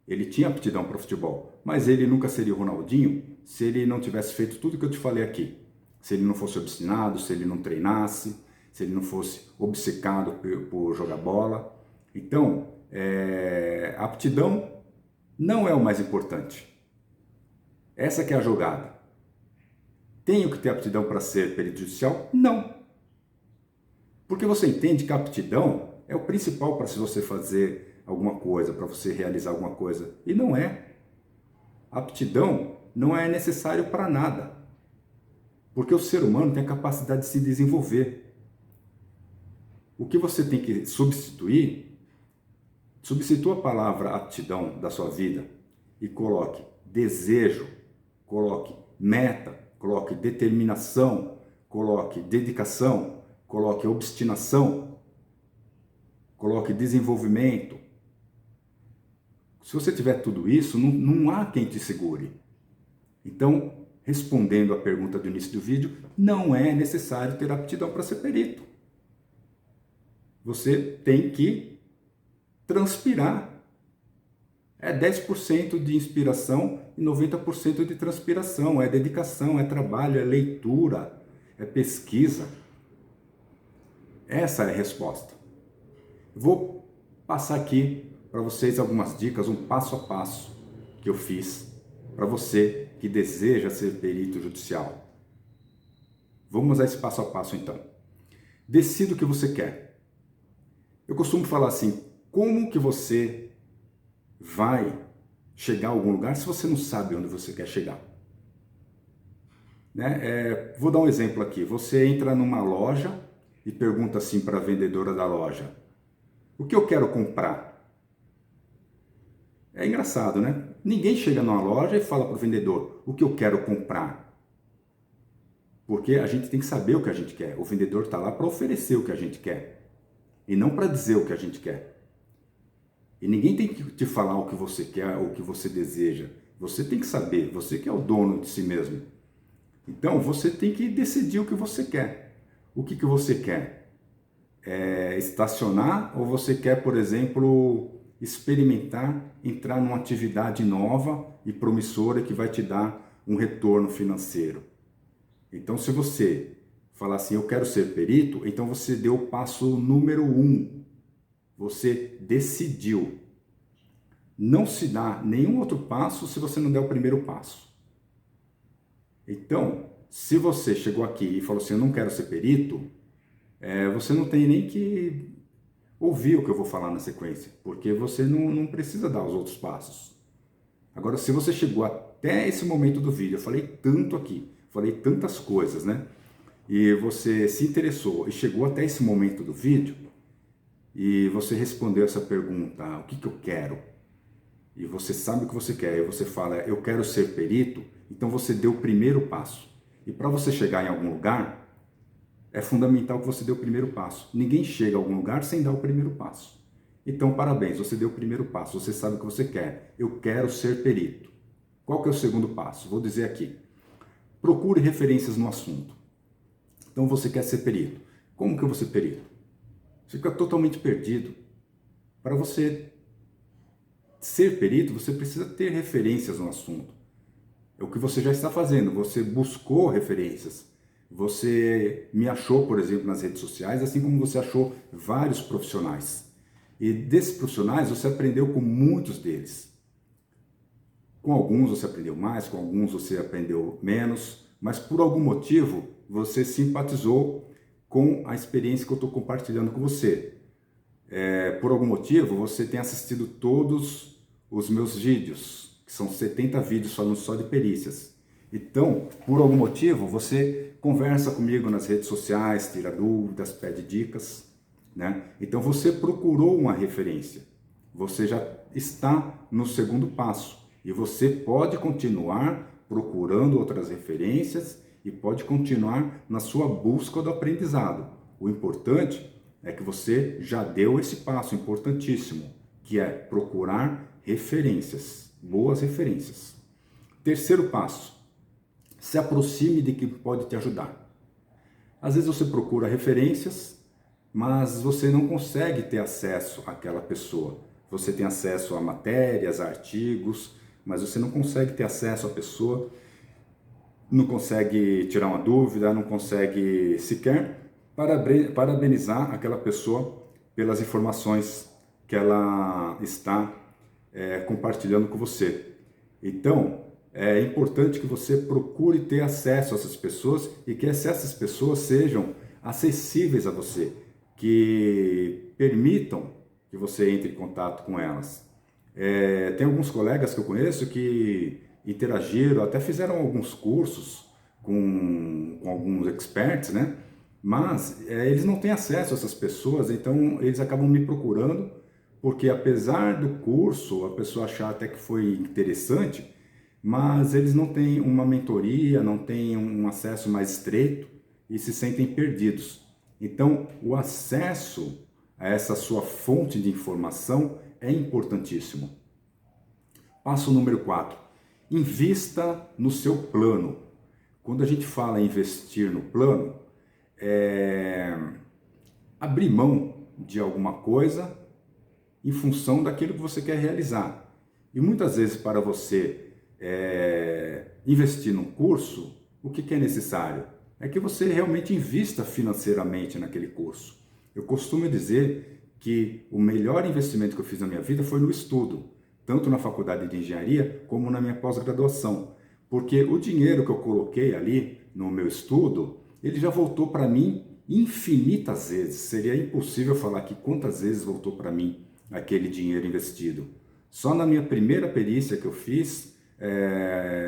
ele tinha aptidão para futebol, mas ele nunca seria o Ronaldinho se ele não tivesse feito tudo que eu te falei aqui. Se ele não fosse obstinado, se ele não treinasse, se ele não fosse obcecado por jogar bola. Então, a aptidão não é o mais importante. Essa que é a jogada. Tenho que ter aptidão para ser perito judicial? Não. Porque você entende que a aptidão é o principal para se você fazer alguma coisa, para você realizar alguma coisa. E não é. A aptidão não é necessário para nada. Porque o ser humano tem a capacidade de se desenvolver. O que você tem que substitua a palavra aptidão da sua vida e coloque desejo, coloque meta, coloque determinação, coloque dedicação, coloque obstinação, coloque desenvolvimento. Se você tiver tudo isso, não há quem te segure. Então, respondendo à pergunta do início do vídeo, não é necessário ter aptidão para ser perito. Você tem que transpirar. É 10% de inspiração e 90% de transpiração. É dedicação, é trabalho, é leitura, é pesquisa. Essa é a resposta. Vou passar aqui para vocês algumas dicas, um passo a passo que eu fiz para você que deseja ser perito judicial. Vamos a esse passo a passo então. Decida o que você quer. Eu costumo falar assim: como que você vai chegar a algum lugar se você não sabe onde você quer chegar? Né? Vou dar um exemplo aqui. Você entra numa loja e pergunta assim para a vendedora da loja: o que eu quero comprar? É engraçado, né? Ninguém chega numa loja e fala para o vendedor: o que eu quero comprar? Porque a gente tem que saber o que a gente quer. O vendedor está lá para oferecer o que a gente quer e não para dizer o que a gente quer. E ninguém tem que te falar o que você quer ou o que você deseja. Você tem que saber, você que é o dono de si mesmo. Então, você tem que decidir o que você quer. O que você quer? Estacionar ou você quer, por exemplo, experimentar, entrar numa atividade nova e promissora que vai te dar um retorno financeiro. Então, se você falar assim, eu quero ser perito, então você deu o passo número 1. Você decidiu. Não se dá nenhum outro passo se você não der o primeiro passo. Então, se você chegou aqui e falou assim, eu não quero ser perito, você não tem nem que ouvir o que eu vou falar na sequência, porque você não precisa dar os outros passos. Agora, se você chegou até esse momento do vídeo, eu falei tanto aqui, falei tantas coisas, né? E você se interessou e chegou até esse momento do vídeo e você respondeu essa pergunta, o que eu quero? E você sabe o que você quer, e você fala, eu quero ser perito, então você deu o primeiro passo. E para você chegar em algum lugar, é fundamental que você dê o primeiro passo. Ninguém chega a algum lugar sem dar o primeiro passo. Então, parabéns, você deu o primeiro passo, você sabe o que você quer. Eu quero ser perito. Qual que é o segundo passo? Vou dizer aqui. Procure referências no assunto. Então, você quer ser perito. Como que eu vou ser perito? Você fica totalmente perdido. Para você ser perito, você precisa ter referências no assunto. É o que você já está fazendo, você buscou referências. Você me achou, por exemplo, nas redes sociais, assim como você achou vários profissionais. E desses profissionais, você aprendeu com muitos deles. Com alguns você aprendeu mais, com alguns você aprendeu menos, mas por algum motivo você simpatizou com a experiência que eu estou compartilhando com você. Por algum motivo você tem assistido todos os meus vídeos, que são 70 vídeos falando só de perícias. Então, por algum motivo, você conversa comigo nas redes sociais, tira dúvidas, pede dicas, né? Então você procurou uma referência, você já está no segundo passo e você pode continuar procurando outras referências e pode continuar na sua busca do aprendizado. O importante é que você já deu esse passo importantíssimo, que é procurar referências, boas referências. Terceiro passo, se aproxime de quem pode te ajudar. Às vezes você procura referências, mas você não consegue ter acesso àquela pessoa. Você tem acesso a matérias, a artigos, mas você não consegue ter acesso à pessoa, não consegue tirar uma dúvida, não consegue sequer parabenizar aquela pessoa pelas informações que ela está compartilhando com você. Então, é importante que você procure ter acesso a essas pessoas e que essas pessoas sejam acessíveis a você, que permitam que você entre em contato com elas. Tem alguns colegas que eu conheço que interagiram, até fizeram alguns cursos com alguns experts, né? Mas eles não têm acesso a essas pessoas, então eles acabam me procurando, porque apesar do curso, a pessoa achar até que foi interessante, mas eles não têm uma mentoria, não têm um acesso mais estreito e se sentem perdidos. Então, o acesso a essa sua fonte de informação é importantíssimo. Passo número 4. Invista no seu plano. Quando a gente fala em investir no plano, abrir mão de alguma coisa em função daquilo que você quer realizar. E muitas vezes para você investir num curso, o que é necessário? É que você realmente invista financeiramente naquele curso. Eu costumo dizer que o melhor investimento que eu fiz na minha vida foi no estudo, tanto na faculdade de engenharia como na minha pós-graduação, porque o dinheiro que eu coloquei ali no meu estudo, ele já voltou para mim infinitas vezes. Seria impossível falar aqui quantas vezes voltou para mim aquele dinheiro investido. Só na minha primeira perícia que eu fiz,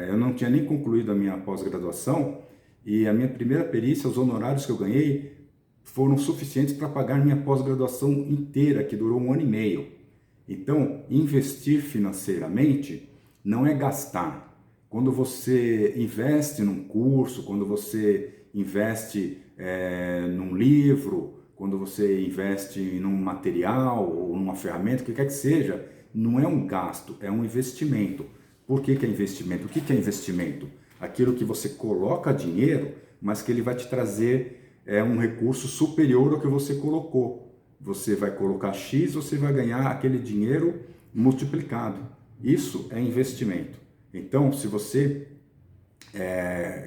eu não tinha nem concluído a minha pós-graduação, e a minha primeira perícia, os honorários que eu ganhei foram suficientes para pagar minha pós-graduação inteira, que durou 1 ano e meio. Então, investir financeiramente não é gastar. Quando você investe num curso, quando você investe num livro, quando você investe num material ou numa ferramenta, o que quer que seja, não é um gasto, é um investimento. Por que é investimento? O que é investimento? Aquilo que você coloca dinheiro, mas que ele vai te trazer um recurso superior ao que você colocou. você vai colocar X, você vai ganhar aquele dinheiro multiplicado. Isso é investimento. Então, se você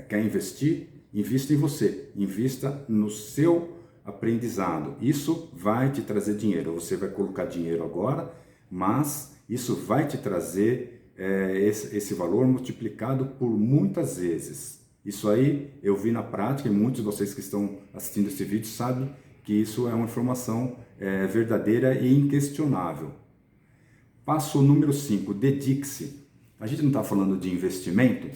quer investir, invista em você, invista no seu aprendizado. Isso vai te trazer dinheiro. Você vai colocar dinheiro agora, mas isso vai te trazer esse valor multiplicado por muitas vezes. Isso aí eu vi na prática e muitos de vocês que estão assistindo esse vídeo sabem que isso é uma informação verdadeira e inquestionável. Passo número 5, dedique-se. A gente não está falando de investimento.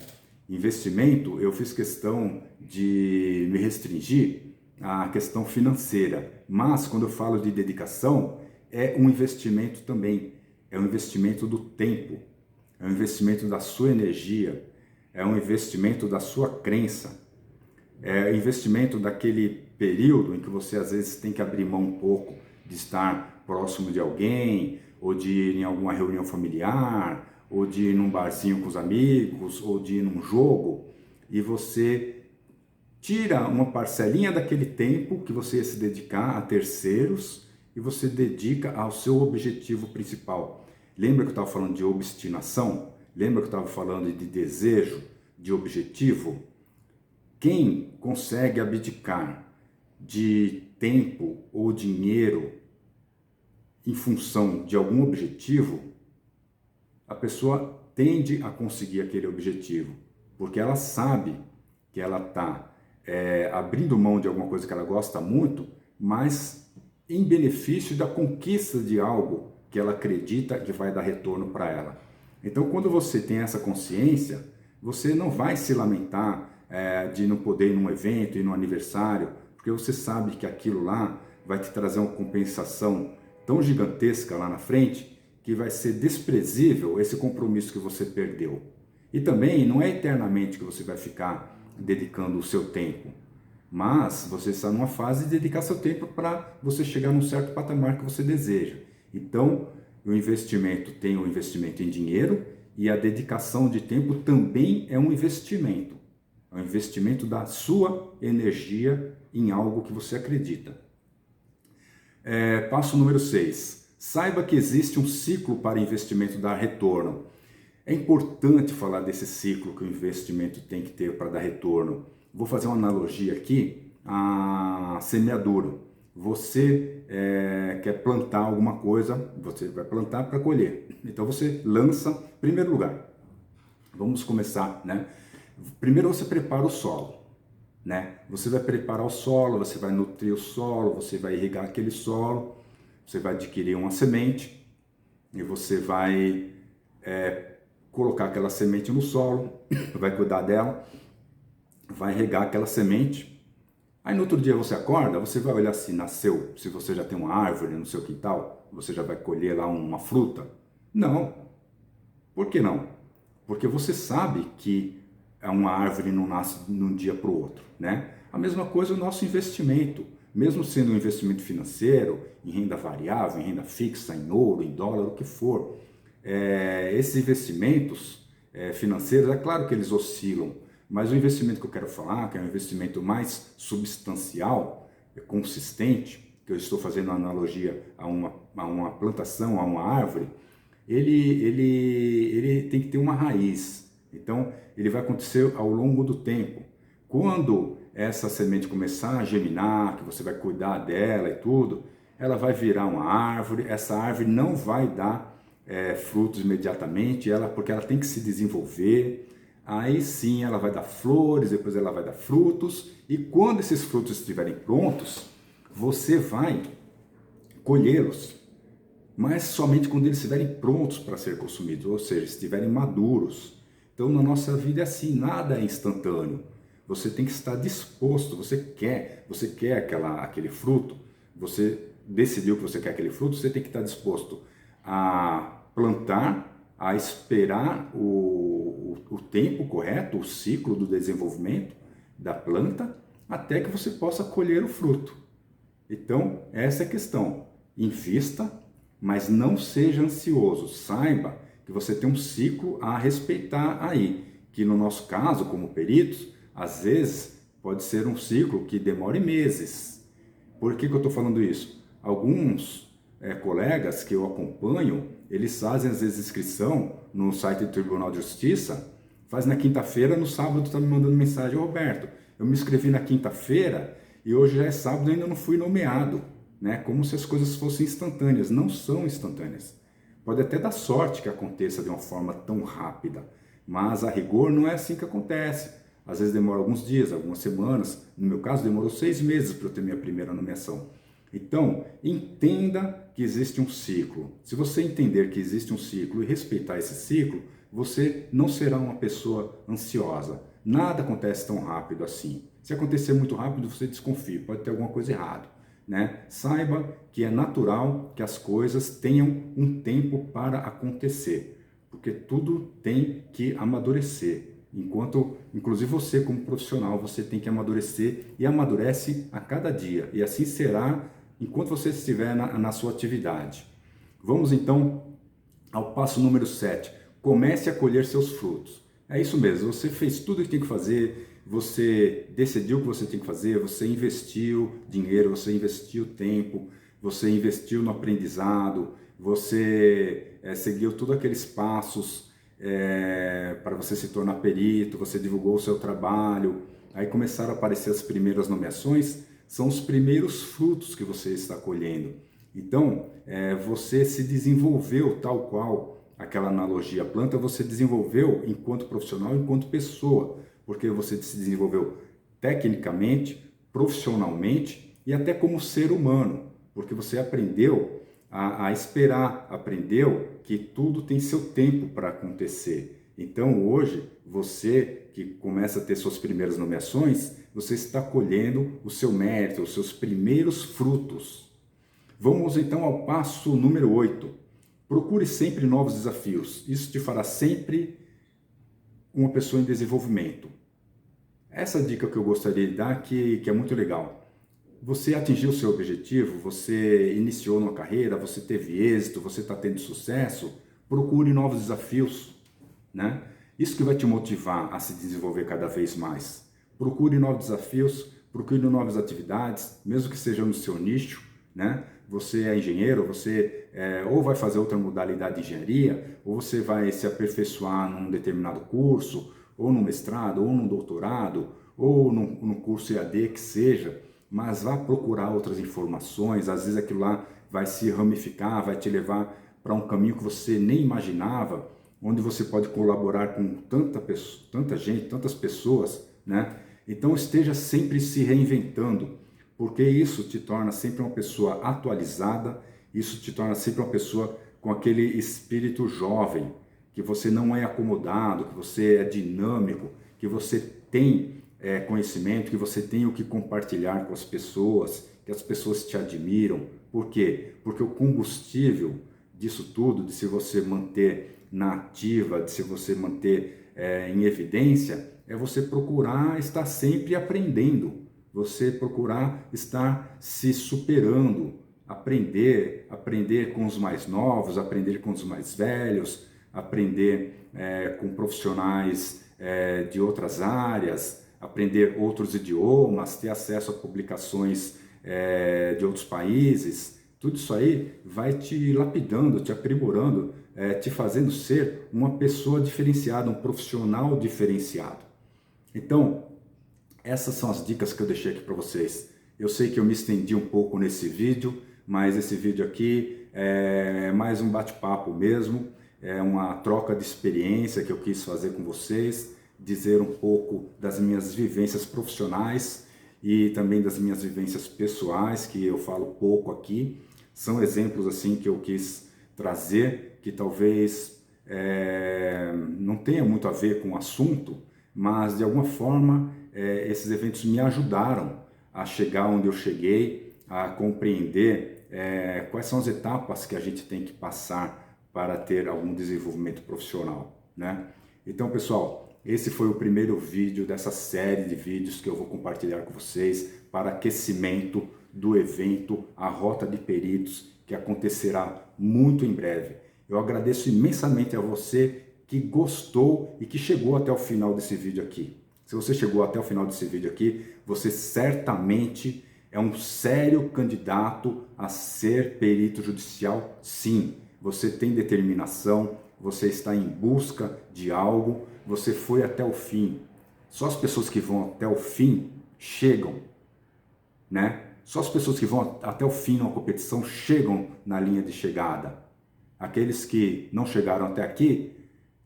Investimento, eu fiz questão de me restringir à questão financeira. Mas quando eu falo de dedicação, é um investimento também. É um investimento do tempo. É um investimento da sua energia. É um investimento da sua crença. É um investimento daquele período em que você às vezes tem que abrir mão um pouco de estar próximo de alguém, ou de ir em alguma reunião familiar, ou de ir num barzinho com os amigos, ou de ir num jogo, e você tira uma parcelinha daquele tempo que você ia se dedicar a terceiros e você dedica ao seu objetivo principal. Lembra que eu estava falando de obstinação? Lembra que eu estava falando de desejo, de objetivo? Quem consegue abdicar de tempo ou dinheiro em função de algum objetivo, a pessoa tende a conseguir aquele objetivo, porque ela sabe que ela está abrindo mão de alguma coisa que ela gosta muito, mas em benefício da conquista de algo que ela acredita que vai dar retorno para ela. Então, quando você tem essa consciência, você não vai se lamentar de não poder ir num evento, ir num aniversário, porque você sabe que aquilo lá vai te trazer uma compensação tão gigantesca lá na frente, que vai ser desprezível esse compromisso que você perdeu. E também não é eternamente que você vai ficar dedicando o seu tempo, mas você está numa fase de dedicar seu tempo para você chegar num certo patamar que você deseja. Então, o investimento tem o investimento em dinheiro e a dedicação de tempo também é um investimento. É um investimento da sua energia em algo que você acredita. Passo número 6. Saiba que existe um ciclo para investimento dar retorno. É importante falar desse ciclo que o investimento tem que ter para dar retorno. Vou fazer uma analogia aqui à semeadura. Você quer plantar alguma coisa, você vai plantar para colher. Então você lança, em primeiro lugar, vamos começar, né? Primeiro você prepara o solo, né? Você vai preparar o solo, você vai nutrir o solo, você vai irrigar aquele solo, você vai adquirir uma semente e você vai colocar aquela semente no solo, vai cuidar dela, vai regar aquela semente. Aí no outro dia você acorda, você vai olhar se nasceu, se você já tem uma árvore no seu quintal, você já vai colher lá uma fruta. Não. Por que não? Porque você sabe que uma árvore não nasce de um dia para o outro, né? A mesma coisa o nosso investimento, mesmo sendo um investimento financeiro, em renda variável, em renda fixa, em ouro, em dólar, o que for. Esses investimentos financeiros, é claro que eles oscilam, mas o investimento que eu quero falar, que é um investimento mais substancial, consistente, que eu estou fazendo uma analogia a uma plantação, a uma árvore, ele tem que ter uma raiz. Então, ele vai acontecer ao longo do tempo. Quando essa semente começar a germinar, que você vai cuidar dela e tudo, ela vai virar uma árvore. Essa árvore não vai dar frutos imediatamente, porque ela tem que se desenvolver. Aí sim ela vai dar flores, depois ela vai dar frutos. E quando esses frutos estiverem prontos, você vai colhê-los. Mas somente quando eles estiverem prontos para ser consumidos, ou seja, estiverem maduros. Então, na nossa vida é assim, nada é instantâneo. Você tem que estar disposto, você quer aquele fruto, você decidiu que você quer aquele fruto, você tem que estar disposto a plantar, a esperar o tempo correto, o ciclo do desenvolvimento da planta, até que você possa colher o fruto. Então, essa é a questão. Invista, mas não seja ansioso. Saiba que você tem um ciclo a respeitar aí, que no nosso caso, como peritos, às vezes pode ser um ciclo que demore meses. Por que eu estou falando isso? Alguns colegas que eu acompanho, eles fazem às vezes inscrição no site do Tribunal de Justiça, faz na quinta-feira, no sábado está me mandando mensagem: Roberto, eu me inscrevi na quinta-feira e hoje já é sábado e ainda não fui nomeado, né? Como se as coisas fossem instantâneas. Não são instantâneas. Pode até dar sorte que aconteça de uma forma tão rápida, mas a rigor não é assim que acontece. Às vezes demora alguns dias, algumas semanas. No meu caso, demorou 6 meses para eu ter minha primeira nomeação. Então, entenda que existe um ciclo. Se você entender que existe um ciclo e respeitar esse ciclo, você não será uma pessoa ansiosa. Nada acontece tão rápido assim. Se acontecer muito rápido, você desconfie, pode ter alguma coisa errada, né? Saiba que é natural que as coisas tenham um tempo para acontecer, porque tudo tem que amadurecer. Inclusive você como profissional, você tem que amadurecer e amadurece a cada dia. E assim será enquanto você estiver na sua atividade. Vamos então ao passo número 7. Comece a colher seus frutos. É isso mesmo, você fez tudo o que tem que fazer, você decidiu o que você tem que fazer, você investiu dinheiro, você investiu tempo, você investiu no aprendizado, você seguiu todos aqueles passos para você se tornar perito, você divulgou o seu trabalho, aí começaram a aparecer as primeiras nomeações, são os primeiros frutos que você está colhendo. Então, você se desenvolveu tal qual aquela analogia planta, você desenvolveu enquanto profissional, enquanto pessoa, porque você se desenvolveu tecnicamente, profissionalmente e até como ser humano, porque você aprendeu a esperar, aprendeu que tudo tem seu tempo para acontecer. Então hoje, você que começa a ter suas primeiras nomeações, você está colhendo o seu mérito, os seus primeiros frutos. Vamos então ao passo número 8. Procure sempre novos desafios. Isso te fará sempre uma pessoa em desenvolvimento. Essa dica que eu gostaria de dar que é muito legal. Você atingiu o seu objetivo, você iniciou uma carreira, você teve êxito, você está tendo sucesso, procure novos desafios, né? Isso que vai te motivar a se desenvolver cada vez mais. Procure novos desafios, procure novas atividades, mesmo que seja no seu nicho, né? Você é engenheiro, você ou vai fazer outra modalidade de engenharia, ou você vai se aperfeiçoar num determinado curso, ou num mestrado, ou num doutorado, ou num curso EAD que seja, mas vá procurar outras informações, às vezes aquilo lá vai se ramificar, vai te levar para um caminho que você nem imaginava, onde você pode colaborar com tanta gente, tantas pessoas, né? Então esteja sempre se reinventando, porque isso te torna sempre uma pessoa atualizada, isso te torna sempre uma pessoa com aquele espírito jovem, que você não é acomodado, que você é dinâmico, que você tem conhecimento, que você tem o que compartilhar com as pessoas, que as pessoas te admiram. Por quê? Porque o combustível disso tudo, de se você manter na ativa, de se você manter em evidência, é você procurar estar sempre aprendendo, você procurar estar se superando, aprender com os mais novos, aprender com os mais velhos, aprender com profissionais de outras áreas, aprender outros idiomas, ter acesso a publicações de outros países. Tudo isso aí vai te lapidando, te aprimorando, te fazendo ser uma pessoa diferenciada, um profissional diferenciado. Então, essas são as dicas que eu deixei aqui para vocês. Eu sei que eu me estendi um pouco nesse vídeo, mas esse vídeo aqui é mais um bate-papo mesmo, é uma troca de experiência que eu quis fazer com vocês, dizer um pouco das minhas vivências profissionais e também das minhas vivências pessoais, que eu falo pouco aqui. São exemplos assim que eu quis trazer, que talvez não tenha muito a ver com o assunto, mas de alguma forma esses eventos me ajudaram a chegar onde eu cheguei, a compreender quais são as etapas que a gente tem que passar para ter algum desenvolvimento profissional, né? Então, pessoal, esse foi o primeiro vídeo dessa série de vídeos que eu vou compartilhar com vocês para aquecimento do evento A Rota de Peritos, que acontecerá muito em breve. Eu agradeço imensamente a você que gostou e que chegou até o final desse vídeo aqui. Se você chegou até o final desse vídeo aqui, você certamente é é um sério candidato a ser perito judicial, sim. Você tem determinação, você está em busca de algo, você foi até o fim. Só as pessoas que vão até o fim chegam, né? Só as pessoas que vão até o fim numa competição chegam na linha de chegada. Aqueles que não chegaram até aqui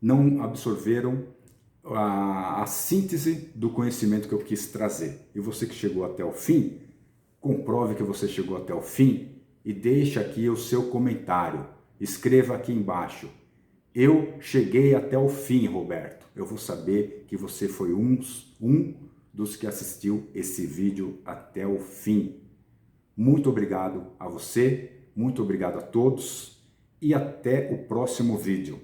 não absorveram a síntese do conhecimento que eu quis trazer. E você que chegou até o fim, comprove que você chegou até o fim e deixe aqui o seu comentário. Escreva aqui embaixo: eu cheguei até o fim, Roberto. Eu vou saber que você foi um dos que assistiu esse vídeo até o fim. Muito obrigado a você, muito obrigado a todos e até o próximo vídeo.